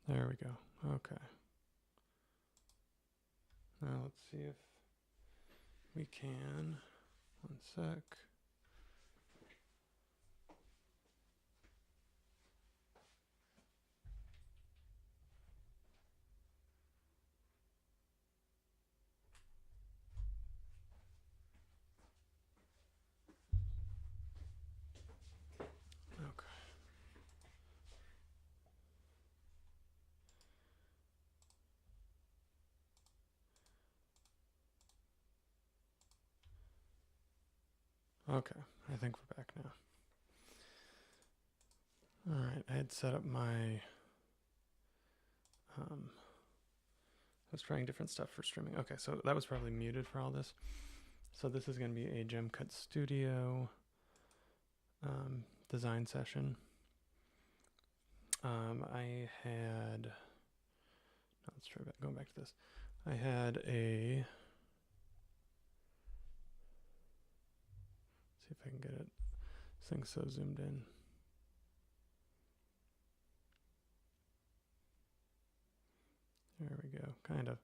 There we go. Okay. Now let's see if we can. One sec. Okay. Okay, I think we're back now. All right, I had set up my, I was trying different stuff for streaming. Okay, so that was probably muted for all this. So this is going to be a Gem Cut Studio design session. I had, no, let's try back, going back to this. I had a, see if I can get it. This thing's so zoomed in. There we go, kind of.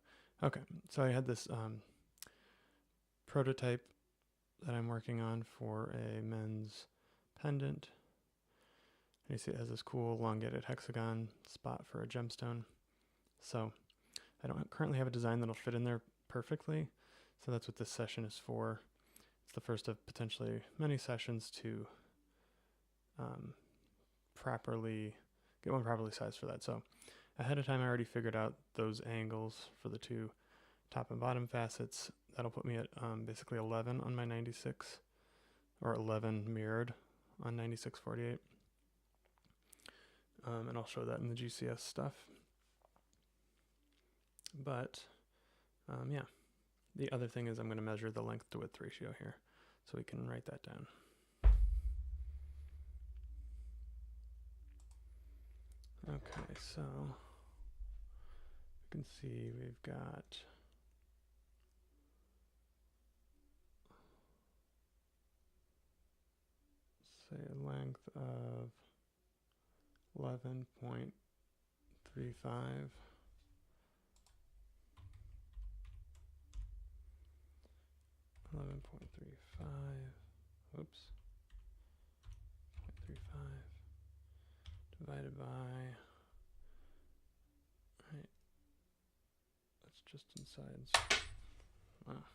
Okay, so I had this prototype that I'm working on for a men's pendant. And you see it has this cool elongated hexagon spot for a gemstone. So I don't currently have a design that'll fit in there perfectly. So that's what this session is for. It's the first of potentially many sessions to get one properly sized for that. So ahead of time, I already figured out those angles for the two top and bottom facets. That'll put me at basically 11 on my 96, or 11 mirrored on 9648. And I'll show that in the GCS stuff. But yeah, the other thing is I'm going to measure the length to width ratio here, so we can write that down. Okay, so you can see we've got say a length of 11.35. 11.35, whoops, 0.35 divided by, right, that's just inside, wow,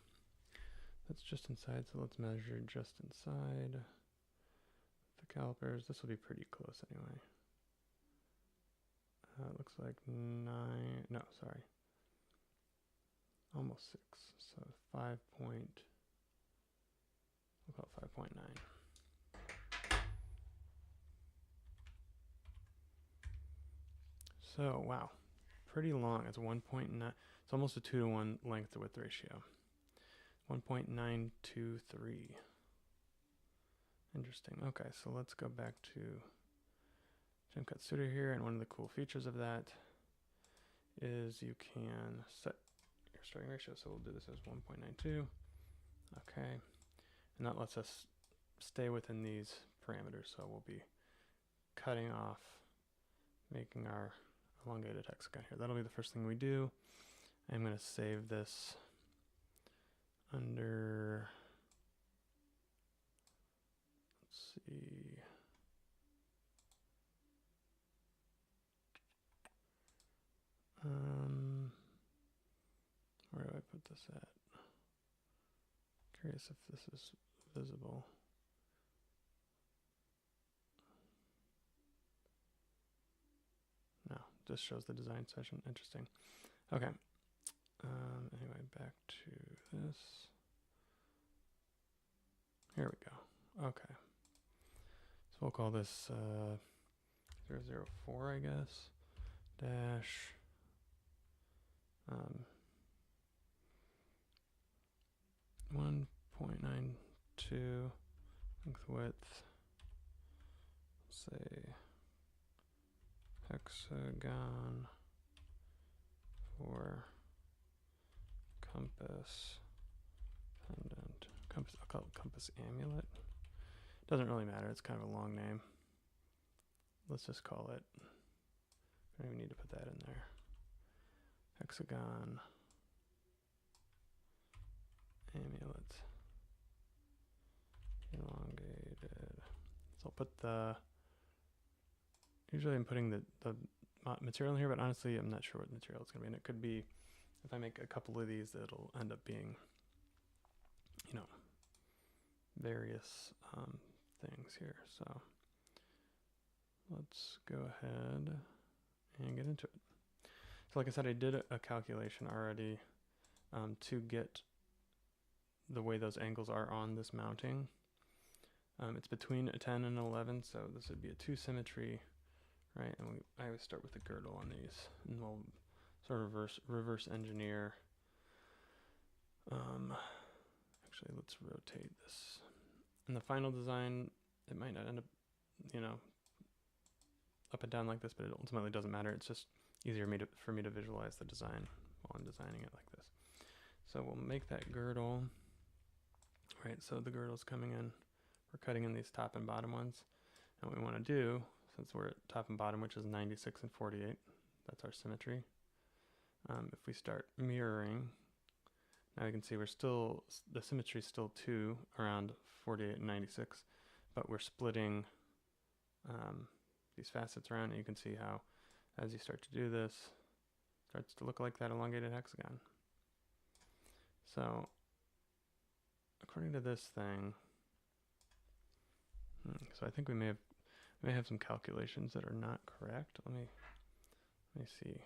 that's just inside, so let's measure just inside the calipers. This will be pretty close anyway. It looks like 9, no, sorry, almost 6, so 5 point, we'll call it 5.9. So, wow, pretty long. It's 1.9, it's almost a 2-to-1 length to width ratio. 1.923. Interesting. Okay, so let's go back to Gem Cut Studio here, and one of the cool features of that is you can set your starting ratio. So we'll do this as 1.92. Okay, and that lets us stay within these parameters. So we'll be cutting off, making our elongated hexagon here. That'll be the first thing we do. I'm going to save this under, let's see, where do I put this at? Curious if this is visible. No, just shows the design session. Interesting. Okay. Anyway, back to this. Here we go. Okay. So we'll call this 004, I guess, dash 1.92 length width, say hexagon for compass pendant. Compass, I'll call it compass amulet. Doesn't really matter, it's kind of a long name. Let's just call it, I don't even need to put that in there. Hexagon. Amulet. Elongated. So I'll put the, usually I'm putting the material in here, but honestly I'm not sure what material it's going to be. And it could be, if I make a couple of these, it'll end up being, you know, various things here. So let's go ahead and get into it. So like I said, I did a calculation already to get the way those angles are on this mounting. It's between a 10 and 11, so this would be a 2 symmetry, right? And I always start with a girdle on these, and we'll sort of reverse engineer. Actually, let's rotate this. In the final design, it might not end up, you know, up and down like this, but it ultimately doesn't matter. It's just easier for me to visualize the design while I'm designing it like this. So we'll make that girdle, right? So the girdle's coming in. We're cutting in these top and bottom ones. And what we want to do, since we're at top and bottom, which is 96 and 48, that's our symmetry. If we start mirroring, now you can see we're still, the symmetry is still 2 around 48 and 96, but we're splitting these facets around, and you can see how, as you start to do this, it starts to look like that elongated hexagon. So, according to this thing, so I think we may have some calculations that are not correct. Let me see.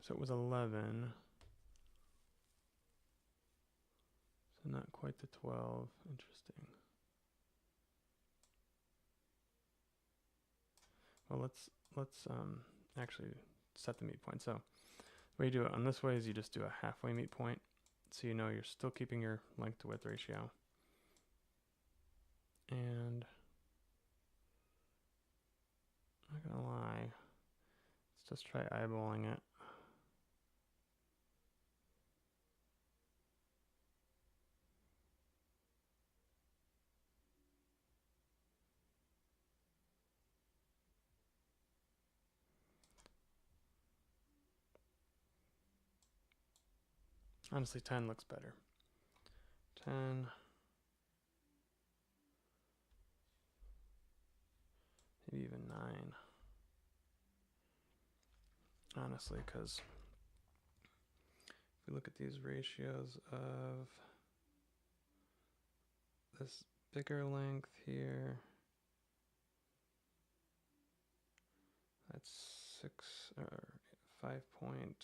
So it was 11. So not quite the 12. Interesting. Well, let's actually set the meet point. So the way you do it on this way is you just do a halfway meet point, so you know you're still keeping your length to width ratio. And I'm not gonna lie, let's just try eyeballing it. Honestly, 10 looks better. 10. Maybe even 9. Honestly, because if we look at these ratios of this bigger length here, that's 6 or 5.8.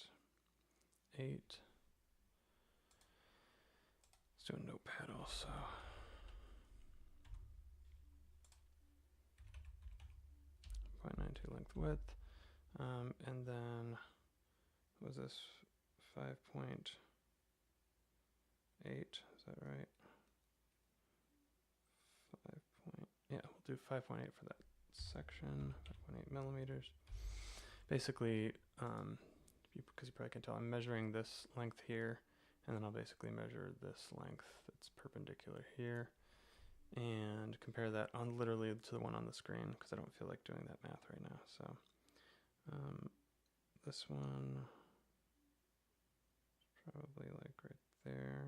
Let's do a notepad also. .92 length width, and then what was this 5.8? Is that right? 5. Yeah, we'll do 5.8 for that section. 5.8 millimeters. Basically, because you probably can tell, I'm measuring this length here, and then I'll basically measure this length that's perpendicular here, and compare that on literally to the one on the screen, because I don't feel like doing that math right now. So this one is probably like right there,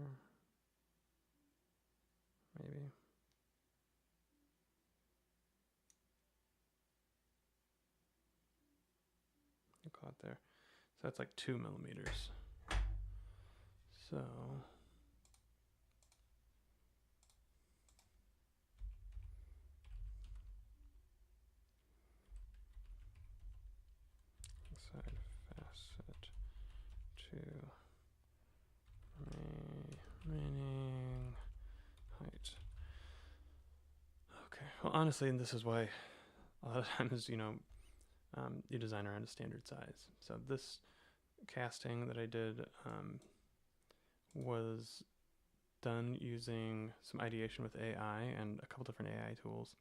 maybe. You caught there. So that's like 2 millimeters. So side facet to remaining height. Okay. Well, honestly, and this is why a lot of times, you know, you design around a standard size. So this casting that I did was done using some ideation with AI and a couple different AI tools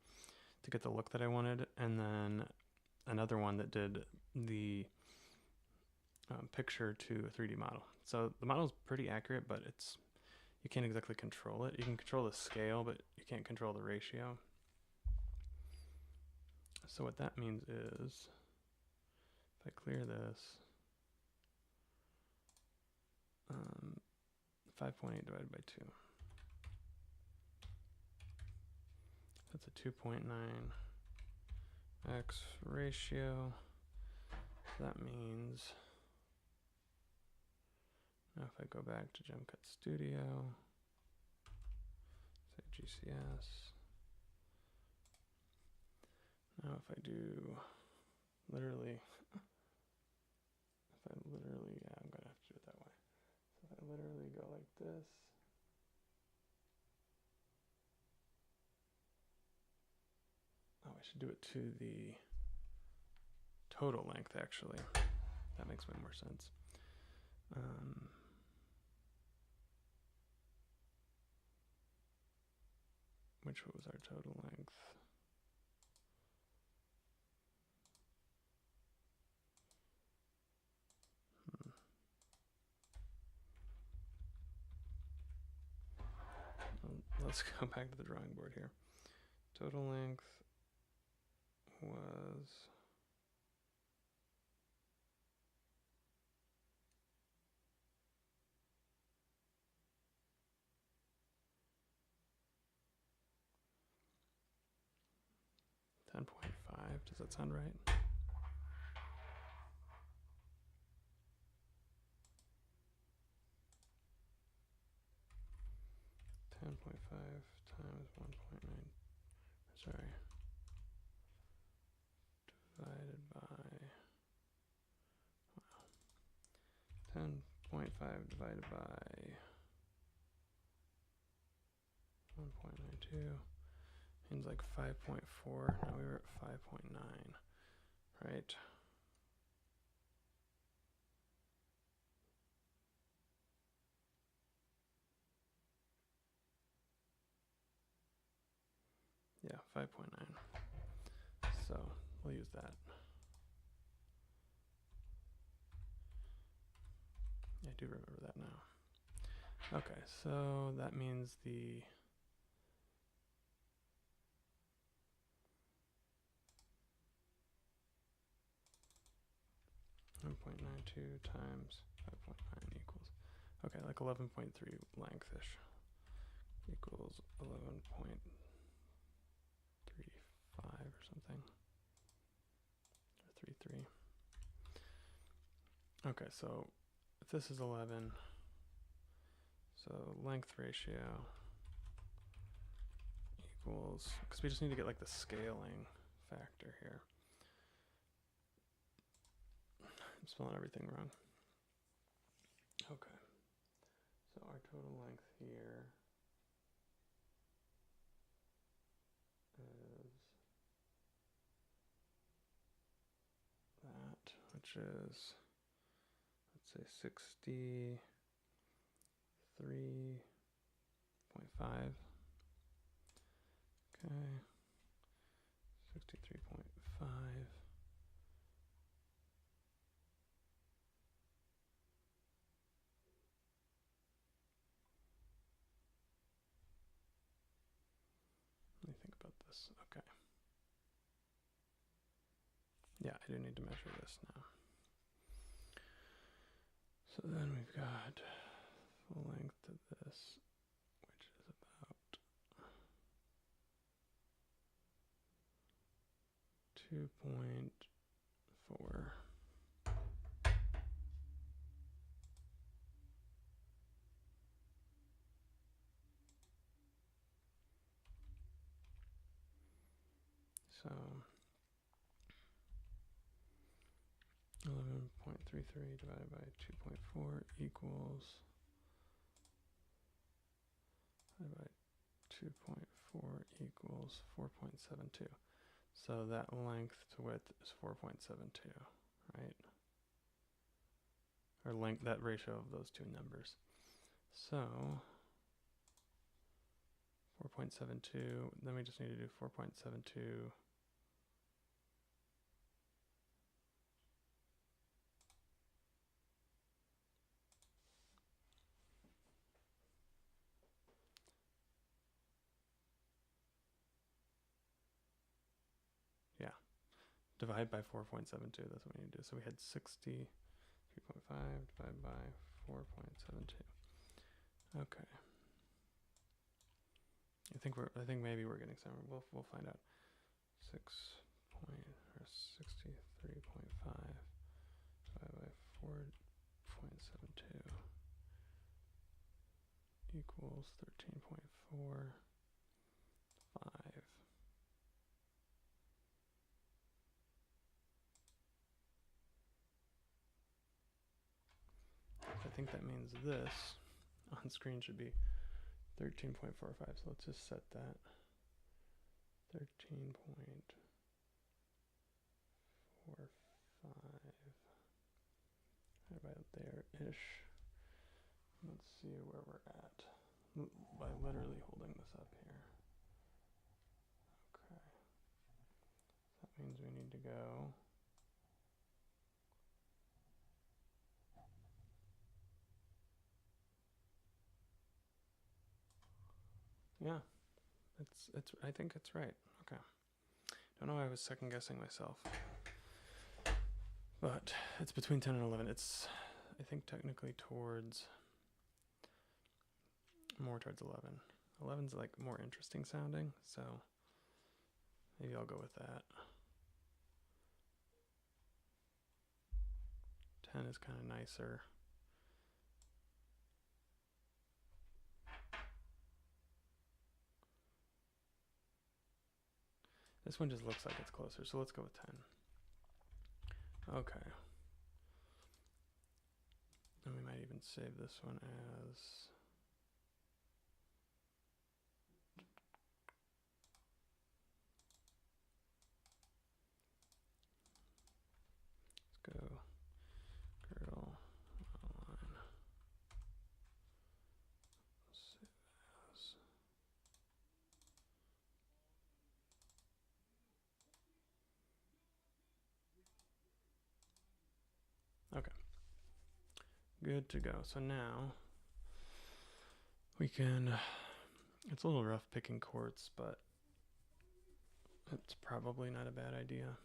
to get the look that I wanted, and then another one that did the picture to a 3D model. So the model is pretty accurate, but you can't exactly control it. You can control the scale, but you can't control the ratio. So what that means is, if I clear this, 5.8 divided by 2. That's a 2.9x ratio. So that means, now if I go back to GemCut Studio, say GCS, now if I do literally, yeah, I'm gonna have to do it that way. So if I literally go like this, oh, I should do it to the total length actually. That makes way more sense. Which was our total length? Let's go back to the drawing board here. Total length was 10.5. Does that sound right? times 1.9, sorry, divided by, wow, 10.5 divided by 1.92 means like 5.4. Now we were at 5.9, right? Yeah, 5.9. So we'll use that. I do remember that now. Okay, so that means the 1.92 times 5.9 equals, okay, like 11.3 length-ish equals 11.35 or something, or 33. Okay, so if this is 11, so length ratio equals, because we just need to get like the scaling factor here. I'm spelling everything wrong. Okay, so our total length here is that, which is, let's say 63.5. Okay, 63.5. Let me think about this. Okay. Yeah, I do need to measure this now. So then we've got full length to this, which is about 2.4. So 11.33 divided by 2.4 equals, divided by 2.4 equals 4.72. So that length to width is 4.72, right? Or length, that ratio of those two numbers. So 4.72, then we just need to do 4.72 yeah, divide by 4.72. That's what we need to do. So we had 63.5 divided by 4.72. Okay. I think maybe we're getting somewhere. We'll find out. 63.5 divided by 4.72 equals 13.45. I think that means this on screen should be 13.45. So let's just set that 13.45 about there-ish. Let's see where we're at by literally holding this up here. Okay. That means we need to go yeah. I think it's right. Okay. Don't know why I was second guessing myself. But it's between 10 and 11. It's, I think, technically more towards 11. 11's like more interesting sounding, so maybe I'll go with that. 10 is kind of nicer. This one just looks like it's closer, so let's go with 10. Okay. And we might even save this one as... Let's go girl online. Save as... Okay. Good to go. So now we can, it's a little rough picking quartz, but it's probably not a bad idea.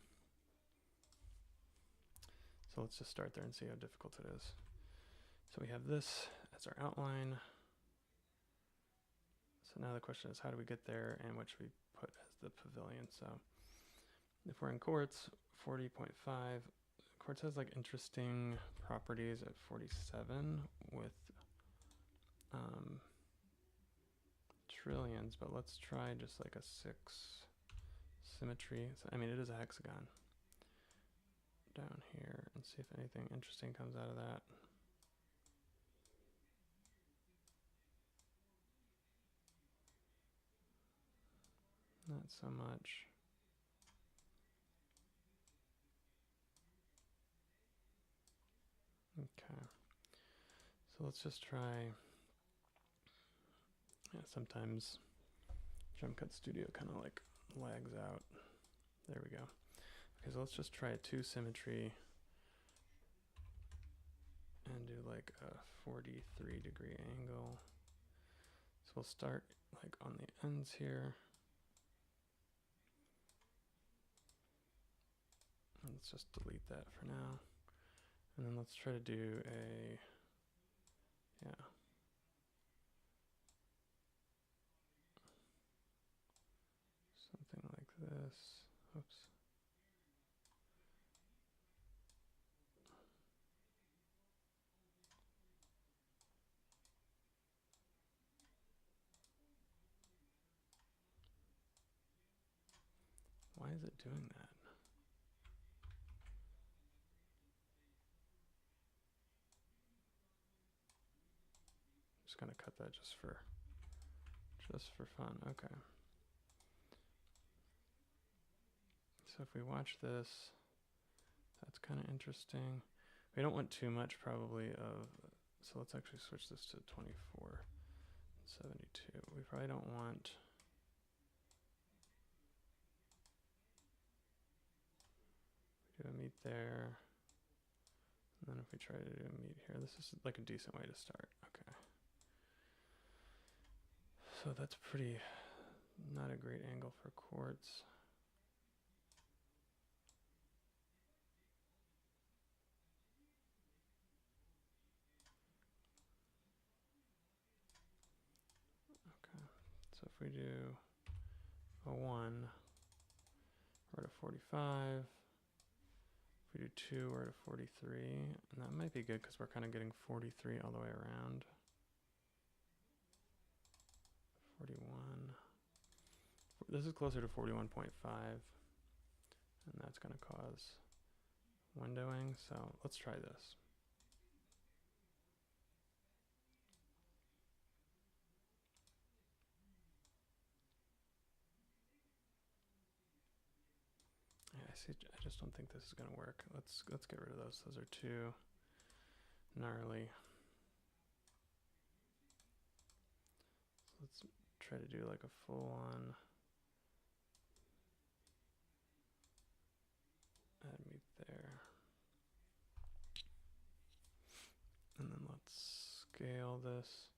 So let's just start there and see how difficult it is. So we have this as our outline. So now the question is, how do we get there and what should we put as the pavilion? So if we're in quartz, 40.5, quartz has like interesting properties at 47 with trillions, but let's try just like a 6 symmetry. So, I mean, it is a hexagon down here and see if anything interesting comes out of that. Not so much. Okay. So let's just try. Yeah, sometimes Jump Cut Studio kind of like lags out. There we go. Okay, so let's just try a 2 symmetry and do like a 43-degree angle. So we'll start like on the ends here. Let's just delete that for now. And then let's try to do a, yeah. Something like this. Oops. Why is it doing that? I'm just gonna cut that just for fun. Okay. So if we watch this, that's kind of interesting. We don't want too much probably of, so let's actually switch this to 2472. We probably don't want, do a meet there. And then if we try to do a meet here, this is like a decent way to start. Okay. So that's pretty, not a great angle for quartz. we do a 1, we're at a 45. If we do 2, we're at a 43. And that might be good because we're kind of getting 43 all the way around. 41. This is closer to 41.5. And that's going to cause windowing. So let's try this. I just don't think this is gonna work. Let's get rid of those. Those are too gnarly. So let's try to do like a full-on add meat there. And then let's scale this,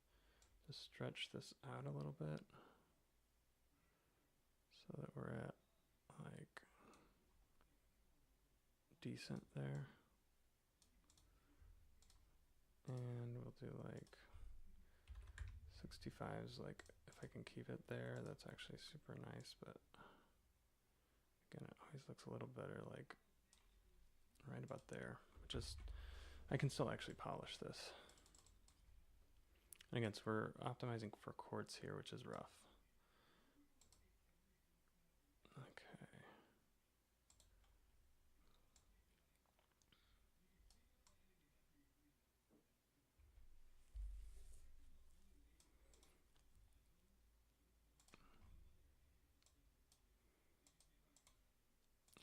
just stretch this out a little bit so that we're at like decent there. And we'll do like 65s, like if I can keep it there, that's actually super nice, but again, it always looks a little better like right about there, which is, I can still actually polish this. And again, so we're optimizing for quartz here, which is rough. Okay.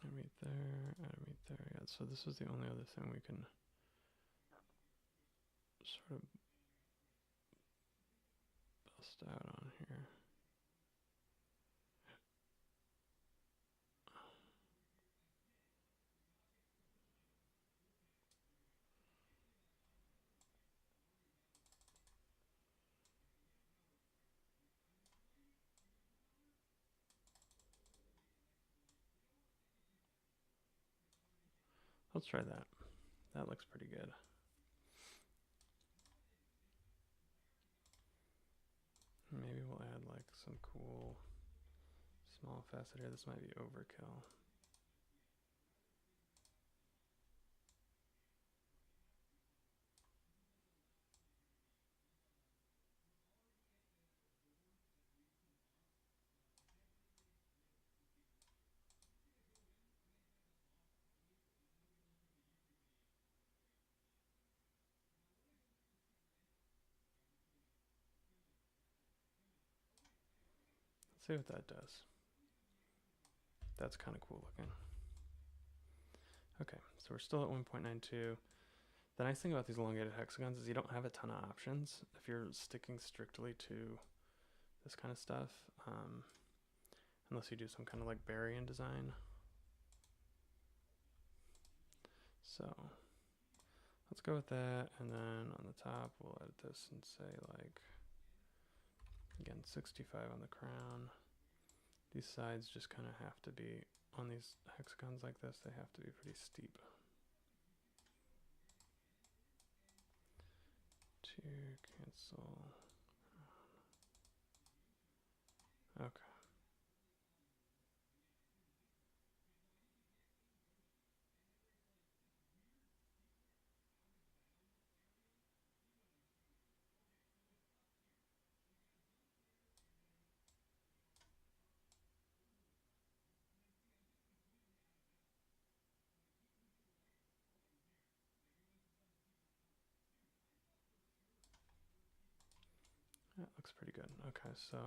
Add meat there, add meat there. Yeah, so this is the only other thing we can sort of bust out on here. Let's try that. That looks pretty good. Maybe we'll add like some cool small facet here. This might be overkill. Let's see what that does. That's kind of cool looking. Okay, so we're still at 1.92. The nice thing about these elongated hexagons is you don't have a ton of options if you're sticking strictly to this kind of stuff, unless you do some kind of like Barian design. So let's go with that, and then on the top we'll edit this and say like, again, 65 on the crown. These sides just kind of have to be, on these hexagons like this, they have to be pretty steep. To cancel. Okay. That looks pretty good. Okay, so,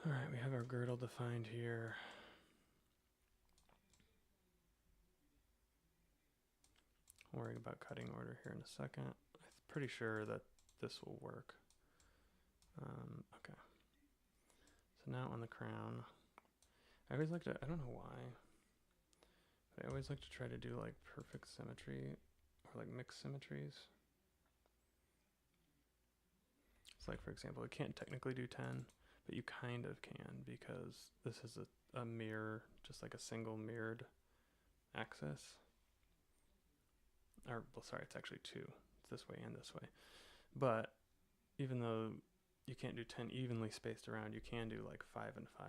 all right, we have our girdle defined here. Worrying about cutting order here in a second. I'm pretty sure that this will work. Okay. So now on the crown, I always like to, I don't know why, but I always like to try to do like perfect symmetry or like mixed symmetries. It's like, for example, it can't technically do 10, but you kind of can because this is a mirror, just like a single mirrored axis. Or, well, sorry, it's actually two. It's this way and this way. But even though you can't do 10 evenly spaced around. You can do like 5 and 5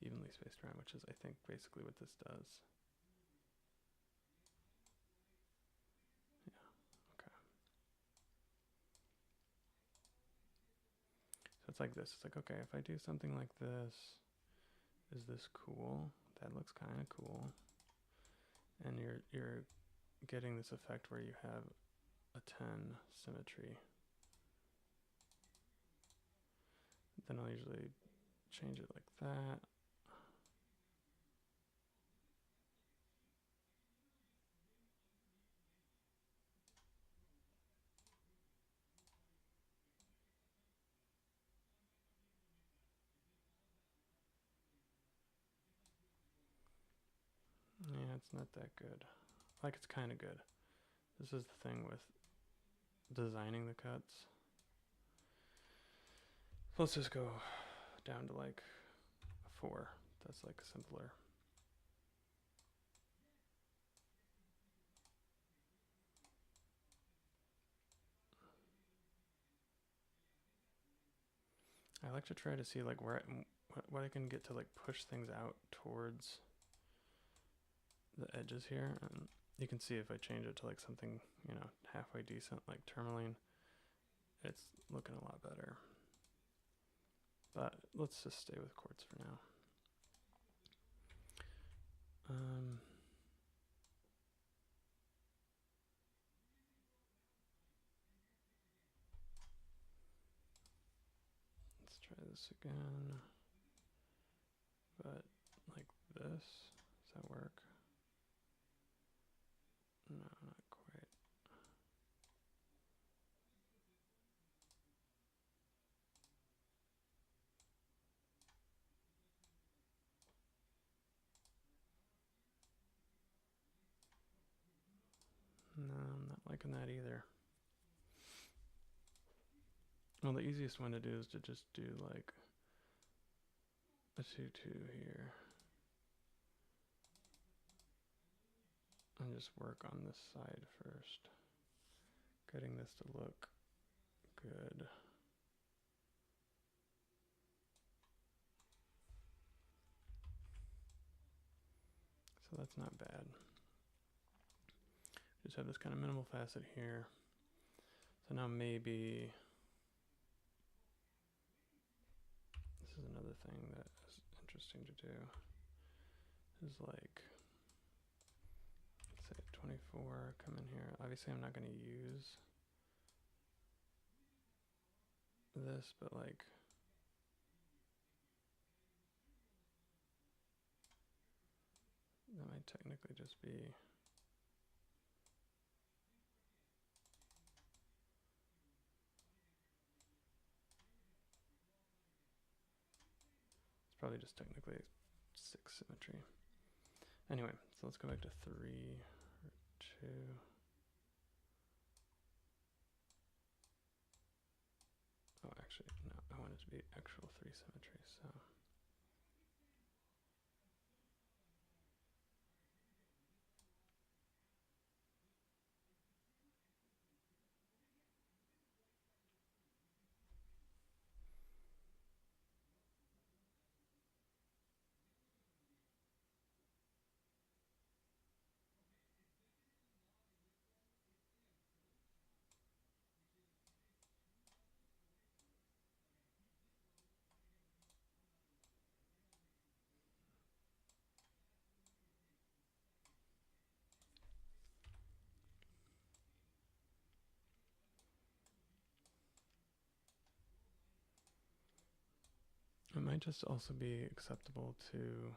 evenly spaced around, which is, I think, basically what this does. Yeah, okay. So it's like this. It's like, okay, if I do something like this, is this cool? That looks kind of cool. And you're getting this effect where you have a 10 symmetry. Then I'll usually change it like that. Yeah, it's not that good. Like, it's kind of good. This is the thing with designing the cuts. So let's just go down to like a 4. That's like simpler. I like to try to see like where what I can get to like push things out towards the edges here, and you can see if I change it to like something, you know, halfway decent like tourmaline, it's looking a lot better. But let's just stay with quartz for now. Let's try this again, but like this. Does that work? No, not quite. No, I'm not liking that either. Well, the easiest one to do is to just do like a 2-2 here. And just work on this side first. Getting this to look good. So that's not bad. Just have this kind of minimal facet here. So now maybe this is another thing that is interesting to do. Is like, let's say 24, come in here. Obviously I'm not going to use this, but like, that might technically just be, it's probably just technically 6 symmetry. Anyway, so let's go back to 3 or 2. Oh, actually, no, I want it to be actual 3 symmetry, so. It might just also be acceptable to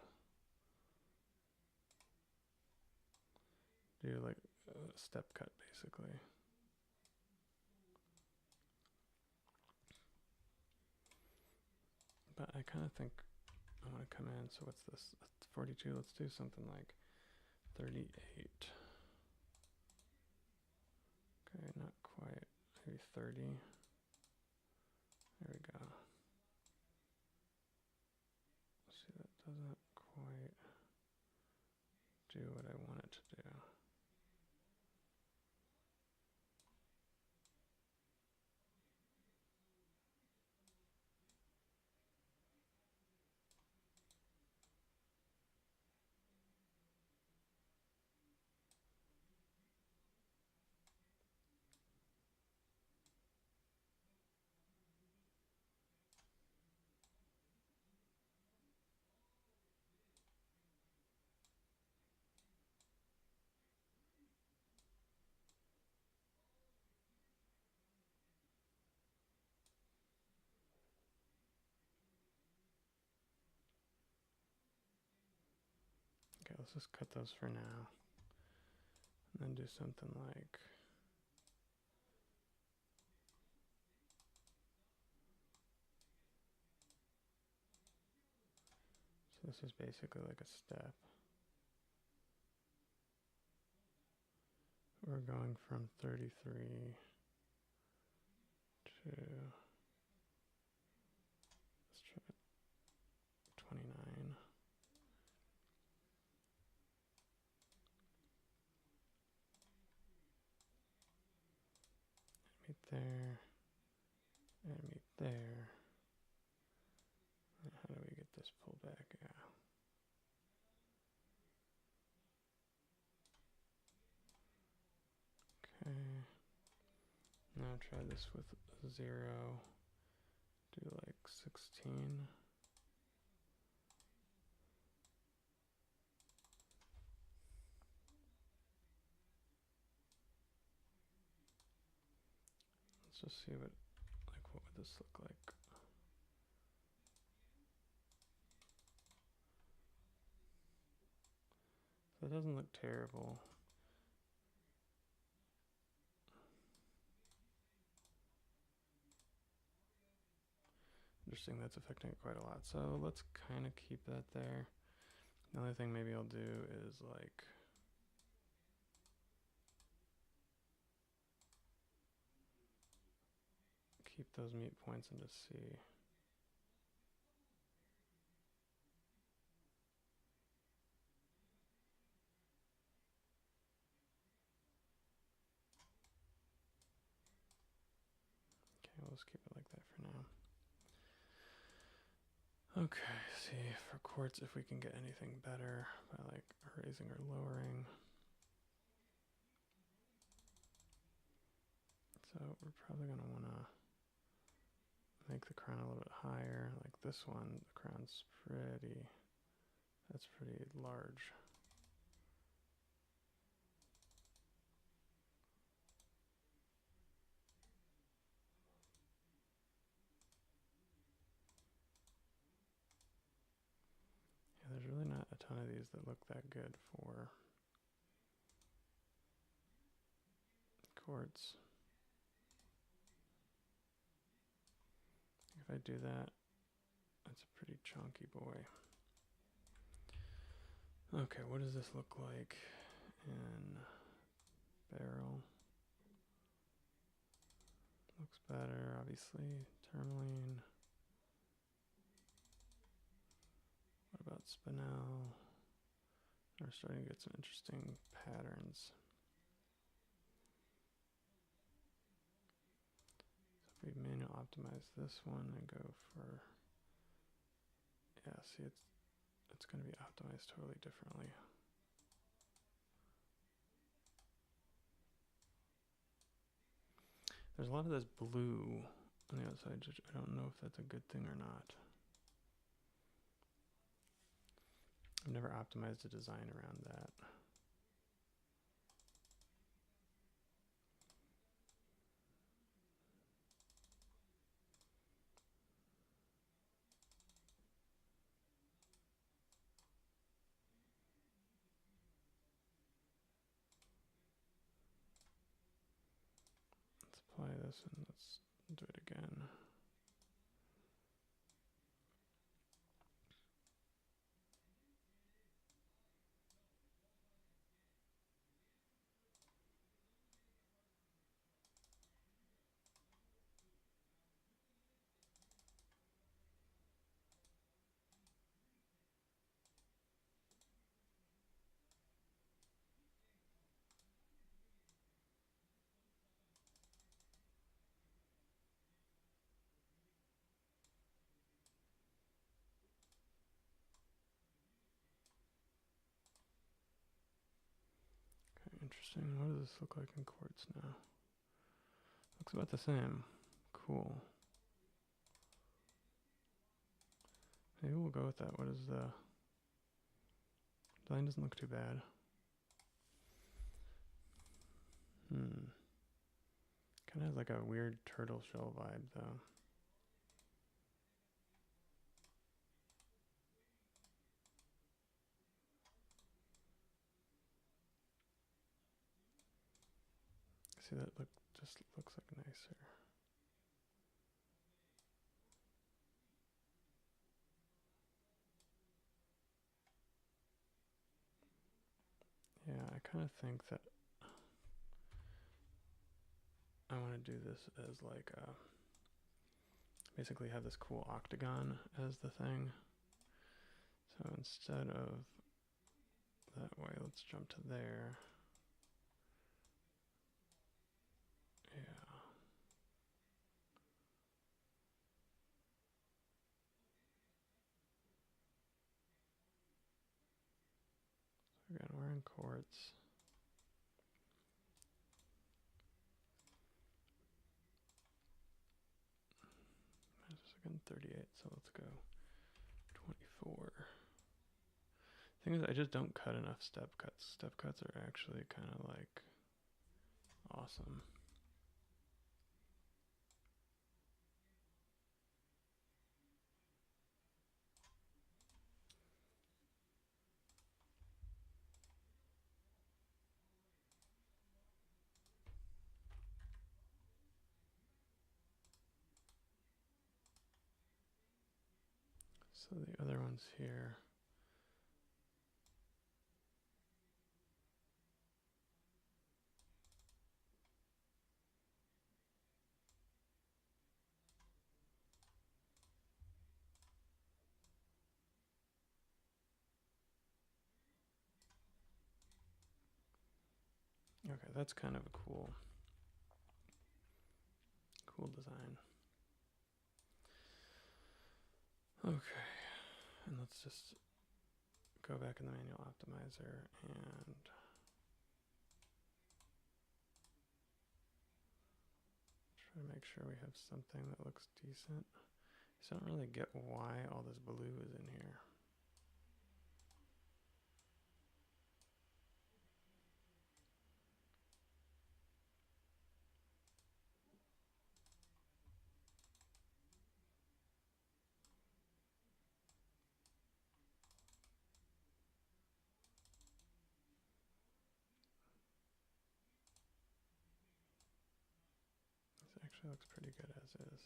do like a step cut, basically. But I kind of think I want to come in, so what's this? That's 42, let's do something like 38. Okay, not quite, maybe 30. There we go. See, that doesn't quite do what I want it to do. let's just cut those for now. And then do something like, so this is basically like a step. We're going from 33 to, let's try 29. Meet there, and meet there. And how do we get this pulled back? Yeah. Okay. Now try this with 0. Do like 16. Let's just see what would this look like? So it doesn't look terrible. Interesting, that's affecting it quite a lot. So let's kind of keep that there. The only thing maybe I'll do is like, keep those mute points into C. Okay, we'll just keep it like that for now. Okay, see for quartz if we can get anything better by like raising or lowering. So we're probably gonna wanna make the crown a little bit higher. Like this one, the crown's that's pretty large. Yeah, there's really not a ton of these that look that good for quartz. If I do that, that's a pretty chunky boy. Okay, what does this look like in barrel? Looks better, obviously. Tourmaline. What about spinel? We're starting to get some interesting patterns. So if we manual optimize this one and go for, yeah, see it's going to be optimized totally differently. There's a lot of this blue on the outside. I don't know if that's a good thing or not. I've never optimized a design around that. Let's apply this and let's do it again. Interesting. What does this look like in quartz now? Looks about the same. Cool. Maybe we'll go with that. What is the design? Doesn't look too bad. Kind of has like a weird turtle shell vibe though. See, that just looks like nicer. Yeah, I kind of think that I want to do this as like basically have this cool octagon as the thing. So instead of that way, let's jump to there. Yeah. Again, we're in quartz. Again, 38, so let's go 24. Thing is, I just don't cut enough step cuts. Step cuts are actually kind of like awesome. So the other ones here. Okay, that's kind of a cool design. Okay, and let's just go back in the manual optimizer and try to make sure we have something that looks decent. I don't really get why all this blue is in here. This actually looks pretty good as is.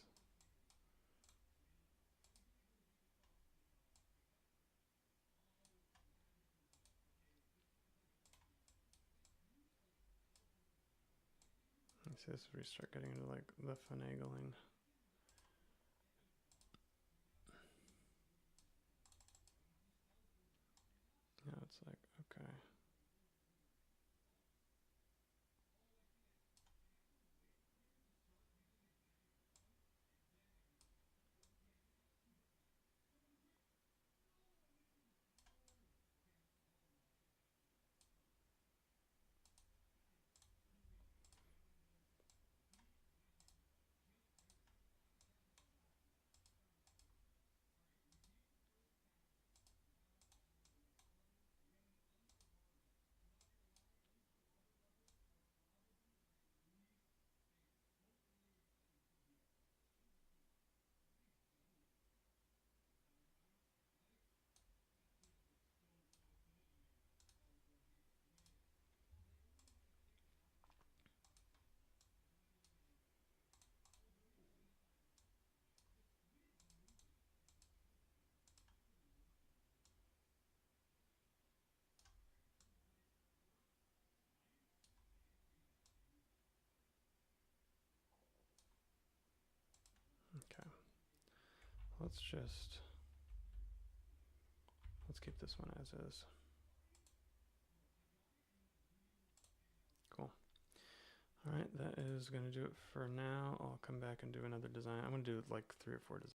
You see, this is where you start getting into like the finagling. Now it's like, okay. Okay. Let's keep this one as is. Cool. All right, that is going to do it for now. I'll come back and do another design. I'm going to do like 3 or 4 designs.